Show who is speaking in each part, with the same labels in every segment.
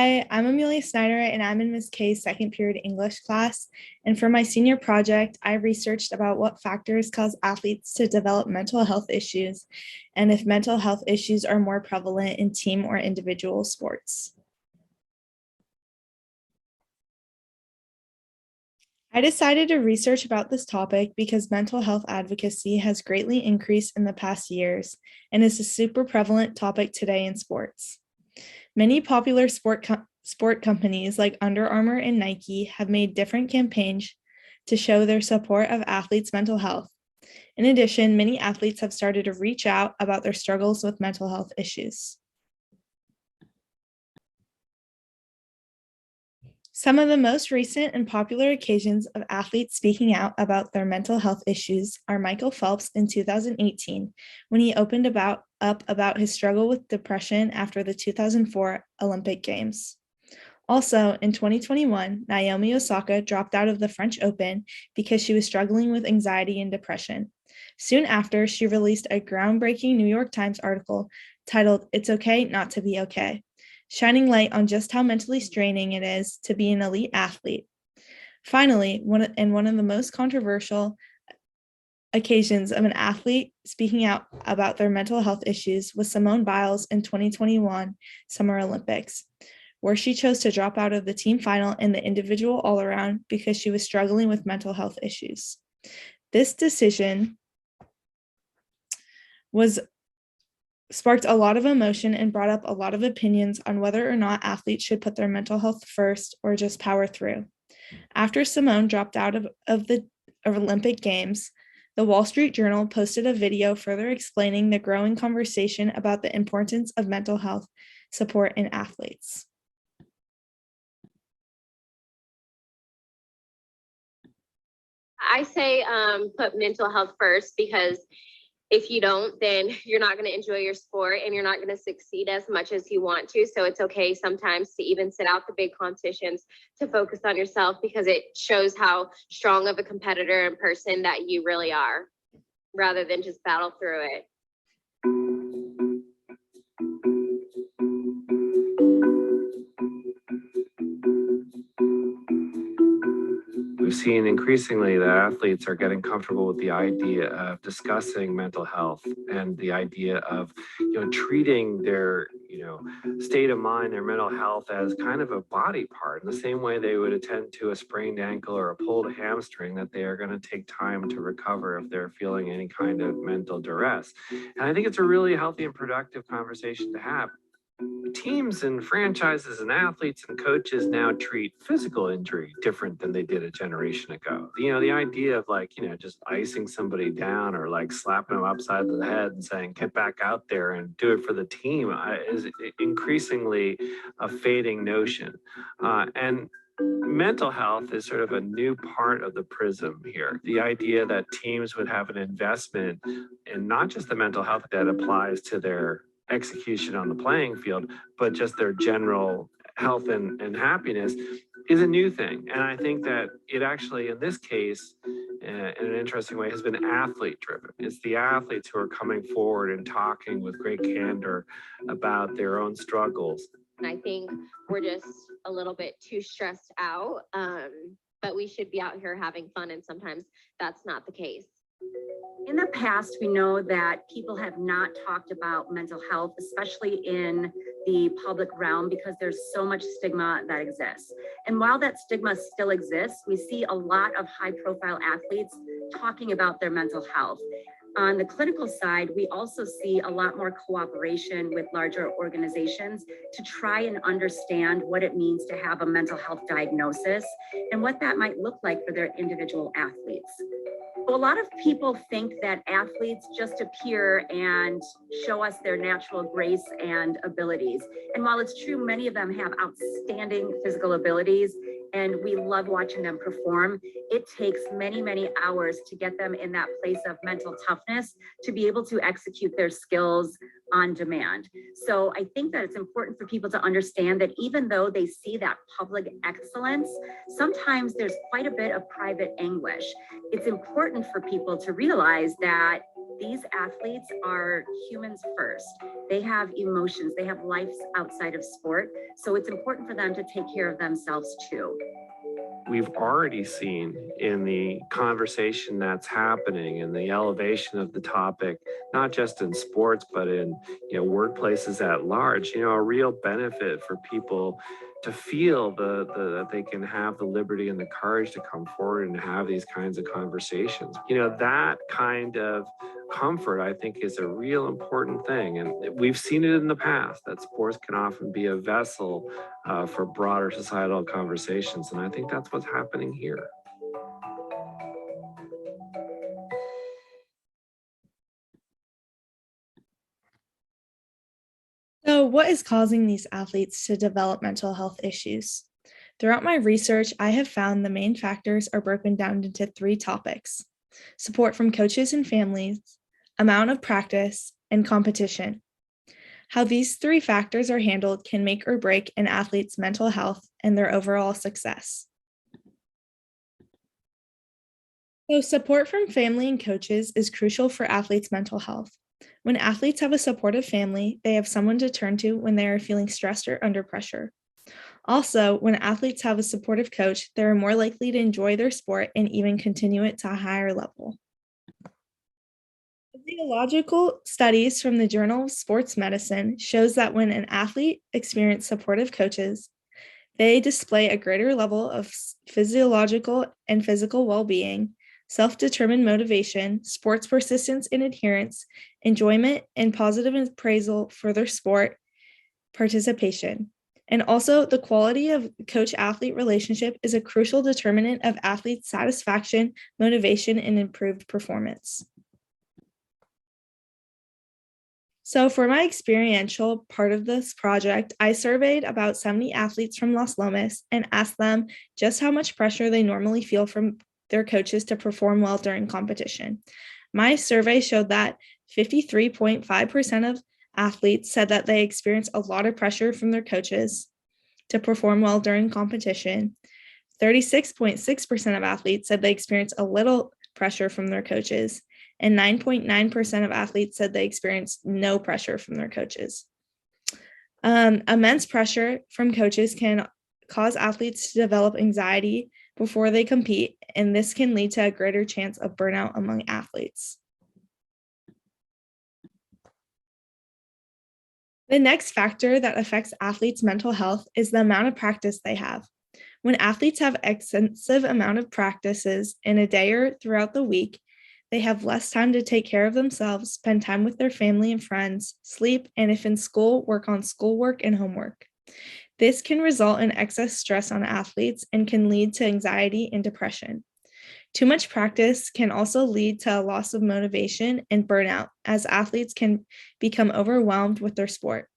Speaker 1: Hi, I'm Amelia Snyder and I'm in Ms. K's second period English class. And for my senior project, I researched about what factors cause athletes to develop mental health issues and if mental health issues are more prevalent in team or individual sports. I decided to research about this topic because mental health advocacy has greatly increased in the past years and is a super prevalent topic today in sports. Many popular sport companies like Under Armour and Nike have made different campaigns to show their support of athletes' mental health. In addition, many athletes have started to reach out about their struggles with mental health issues. Some of the most recent and popular occasions of athletes speaking out about their mental health issues are Michael Phelps in 2018, when he opened up about his struggle with depression after the 2004 Olympic Games. Also, in 2021, Naomi Osaka dropped out of the French Open because she was struggling with anxiety and depression. Soon after, she released a groundbreaking New York Times article titled, "It's Okay Not to Be Okay," shining light on just how mentally straining it is to be an elite athlete. Finally, one of the most controversial occasions of an athlete speaking out about their mental health issues was Simone Biles in 2021 Summer Olympics, where she chose to drop out of the team final and the individual all-around because she was struggling with mental health issues. This decision sparked a lot of emotion and brought up a lot of opinions on whether or not athletes should put their mental health first or just power through. After Simone dropped out of the Olympic Games, the Wall Street Journal posted a video further explaining the growing conversation about the importance of mental health support in athletes.
Speaker 2: I say put mental health first, because if you don't, then you're not going to enjoy your sport and you're not going to succeed as much as you want to. So it's okay sometimes to even sit out the big competitions to focus on yourself, because it shows how strong of a competitor and person that you really are, rather than just battle through it.
Speaker 3: We've seen increasingly that athletes are getting comfortable with the idea of discussing mental health and the idea of, treating their, state of mind, their mental health as kind of a body part in the same way they would attend to a sprained ankle or a pulled hamstring, that they are going to take time to recover if they're feeling any kind of mental duress. And I think it's a really healthy and productive conversation to have. Teams and franchises and athletes and coaches now treat physical injury different than they did a generation ago. The idea of just icing somebody down or slapping them upside the head and saying, get back out there and do it for the team is increasingly a fading notion. And mental health is sort of a new part of the prism here. The idea that teams would have an investment in not just the mental health that applies to their execution on the playing field, but just their general health and happiness is a new thing. And I think that it actually, in this case, in an interesting way, has been athlete driven. It's the athletes who are coming forward and talking with great candor about their own struggles.
Speaker 2: And I think we're just a little bit too stressed out, but we should be out here having fun. And sometimes that's not the case.
Speaker 4: In the past, we know that people have not talked about mental health, especially in the public realm, because there's so much stigma that exists. And while that stigma still exists, we see a lot of high-profile athletes talking about their mental health. On the clinical side, we also see a lot more cooperation with larger organizations to try and understand what it means to have a mental health diagnosis and what that might look like for their individual athletes. A lot of people think that athletes just appear and show us their natural grace and abilities. And while it's true, many of them have outstanding physical abilities and we love watching them perform, it takes many, many hours to get them in that place of mental toughness to be able to execute their skills on demand. So I think that it's important for people to understand that even though they see that public excellence, sometimes there's quite a bit of private anguish. It's important for people to realize that these athletes are humans first. They have emotions, they have lives outside of sport. So it's important for them to take care of themselves too.
Speaker 3: We've already seen in the conversation that's happening and the elevation of the topic, not just in sports, but in workplaces at large, a real benefit for people to feel that they can have the liberty and the courage to come forward and have these kinds of conversations. That kind of comfort, I think, is a real important thing. And we've seen it in the past that sports can often be a vessel for broader societal conversations. And I think that's what's happening here.
Speaker 1: So, what is causing these athletes to develop mental health issues? Throughout my research, I have found the main factors are broken down into 3 topics: support from coaches and families, amount of practice, and competition. How these 3 factors are handled can make or break an athlete's mental health and their overall success. So, support from family and coaches is crucial for athletes' mental health. When athletes have a supportive family, they have someone to turn to when they are feeling stressed or under pressure. Also, when athletes have a supportive coach, they are more likely to enjoy their sport and even continue it to a higher level. Physiological studies from the Journal of Sports Medicine shows that when an athlete experiences supportive coaches, they display a greater level of physiological and physical well-being, self-determined motivation, sports persistence and adherence, enjoyment, and positive appraisal for their sport participation. And also, the quality of coach-athlete relationship is a crucial determinant of athlete satisfaction, motivation, and improved performance. So for my experiential part of this project, I surveyed about 70 athletes from Las Lomas and asked them just how much pressure they normally feel from their coaches to perform well during competition. My survey showed that 53.5% of athletes said that they experience a lot of pressure from their coaches to perform well during competition. 36.6% of athletes said they experience a little pressure from their coaches, and 9.9% of athletes said they experienced no pressure from their coaches. Immense pressure from coaches can cause athletes to develop anxiety before they compete, and this can lead to a greater chance of burnout among athletes. The next factor that affects athletes' mental health is the amount of practice they have. When athletes have extensive amount of practices in a day or throughout the week, they have less time to take care of themselves, spend time with their family and friends, sleep, and if in school, work on schoolwork and homework. This can result in excess stress on athletes and can lead to anxiety and depression. Too much practice can also lead to a loss of motivation and burnout, as athletes can become overwhelmed with their sport.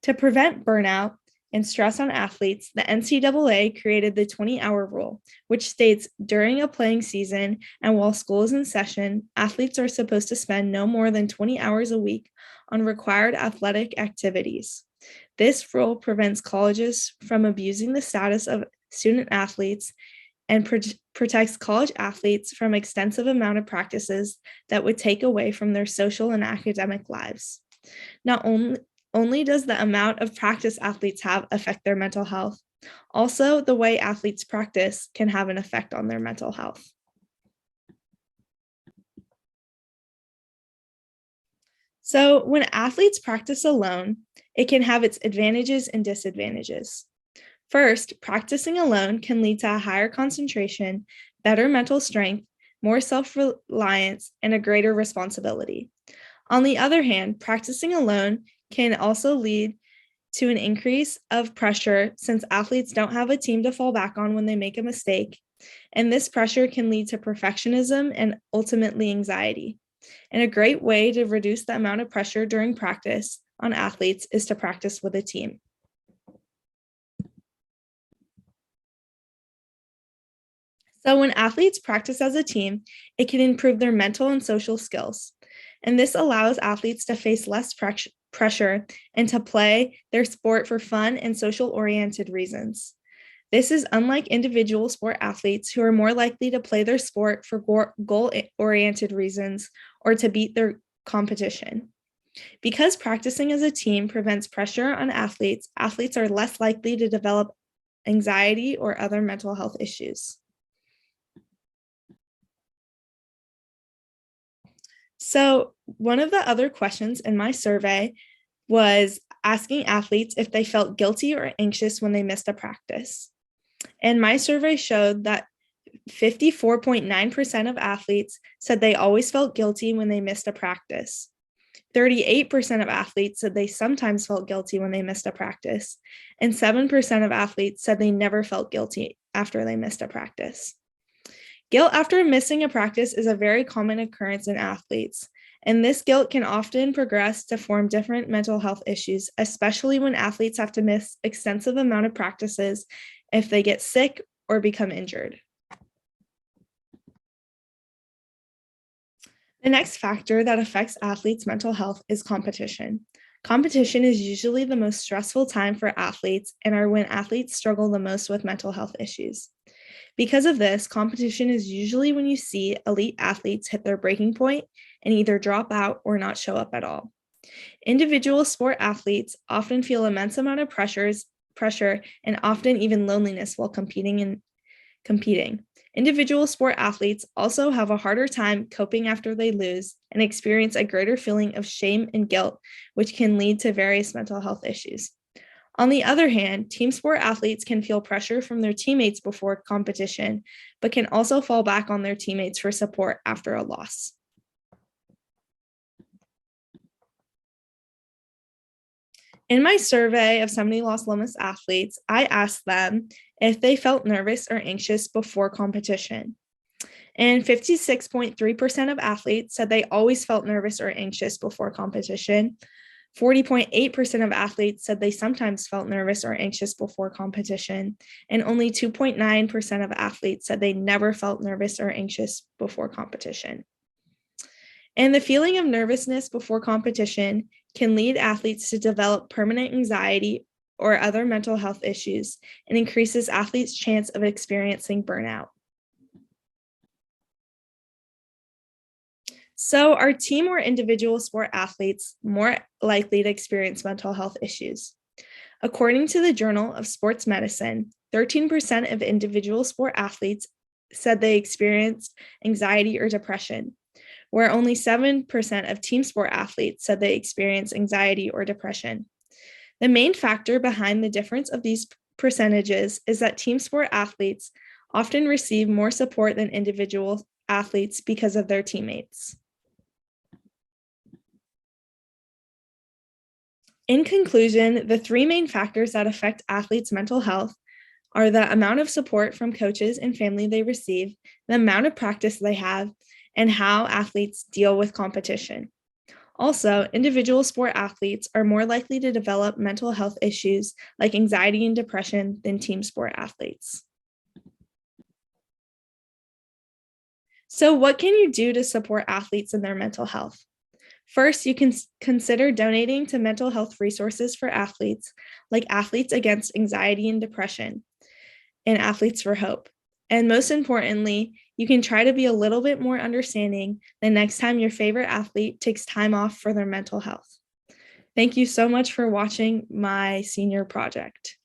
Speaker 1: To prevent burnout and stress on athletes, the NCAA created the 20-hour rule, which states during a playing season and while school is in session, athletes are supposed to spend no more than 20 hours a week on required athletic activities. This rule prevents colleges from abusing the status of student athletes and protects college athletes from extensive amount of practices that would take away from their social and academic lives. Not only does the amount of practice athletes have affect their mental health, also the way athletes practice can have an effect on their mental health. So when athletes practice alone, it can have its advantages and disadvantages. First, practicing alone can lead to a higher concentration, better mental strength, more self-reliance, and a greater responsibility. On the other hand, practicing alone can also lead to an increase of pressure since athletes don't have a team to fall back on when they make a mistake, and this pressure can lead to perfectionism and ultimately anxiety. And a great way to reduce the amount of pressure during practice on athletes is to practice with a team. So when athletes practice as a team, it can improve their mental and social skills. And this allows athletes to face less pressure and to play their sport for fun and social-oriented reasons. This is unlike individual sport athletes who are more likely to play their sport for goal-oriented reasons or to beat their competition. Because practicing as a team prevents pressure on athletes, athletes are less likely to develop anxiety or other mental health issues. So one of the other questions in my survey was asking athletes if they felt guilty or anxious when they missed a practice. And my survey showed that 54.9% of athletes said they always felt guilty when they missed a practice. 38% of athletes said they sometimes felt guilty when they missed a practice, and 7% of athletes said they never felt guilty after they missed a practice. Guilt after missing a practice is a very common occurrence in athletes, and this guilt can often progress to form different mental health issues, especially when athletes have to miss extensive amount of practices if they get sick or become injured. The next factor that affects athletes' mental health is competition. Competition is usually the most stressful time for athletes and are when athletes struggle the most with mental health issues. Because of this, competition is usually when you see elite athletes hit their breaking point and either drop out or not show up at all. Individual sport athletes often feel immense amount of pressure and often even loneliness while competing. Individual sport athletes also have a harder time coping after they lose and experience a greater feeling of shame and guilt, which can lead to various mental health issues. On the other hand, team sport athletes can feel pressure from their teammates before competition, but can also fall back on their teammates for support after a loss. In my survey of 70 Los Lomos athletes, I asked them if they felt nervous or anxious before competition. And 56.3% of athletes said they always felt nervous or anxious before competition. 40.8% of athletes said they sometimes felt nervous or anxious before competition, and only 2.9% of athletes said they never felt nervous or anxious before competition. And the feeling of nervousness before competition can lead athletes to develop permanent anxiety or other mental health issues and increases athletes' chance of experiencing burnout. So are team or individual sport athletes more likely to experience mental health issues? According to the Journal of Sports Medicine, 13% of individual sport athletes said they experienced anxiety or depression, where only 7% of team sport athletes said they experienced anxiety or depression. The main factor behind the difference of these percentages is that team sport athletes often receive more support than individual athletes because of their teammates. In conclusion, the three main factors that affect athletes' mental health are the amount of support from coaches and family they receive, the amount of practice they have, and how athletes deal with competition. Also, individual sport athletes are more likely to develop mental health issues like anxiety and depression than team sport athletes. So what can you do to support athletes in their mental health? First, you can consider donating to mental health resources for athletes, like Athletes Against Anxiety and Depression and Athletes for Hope. And most importantly, you can try to be a little bit more understanding the next time your favorite athlete takes time off for their mental health. Thank you so much for watching my senior project.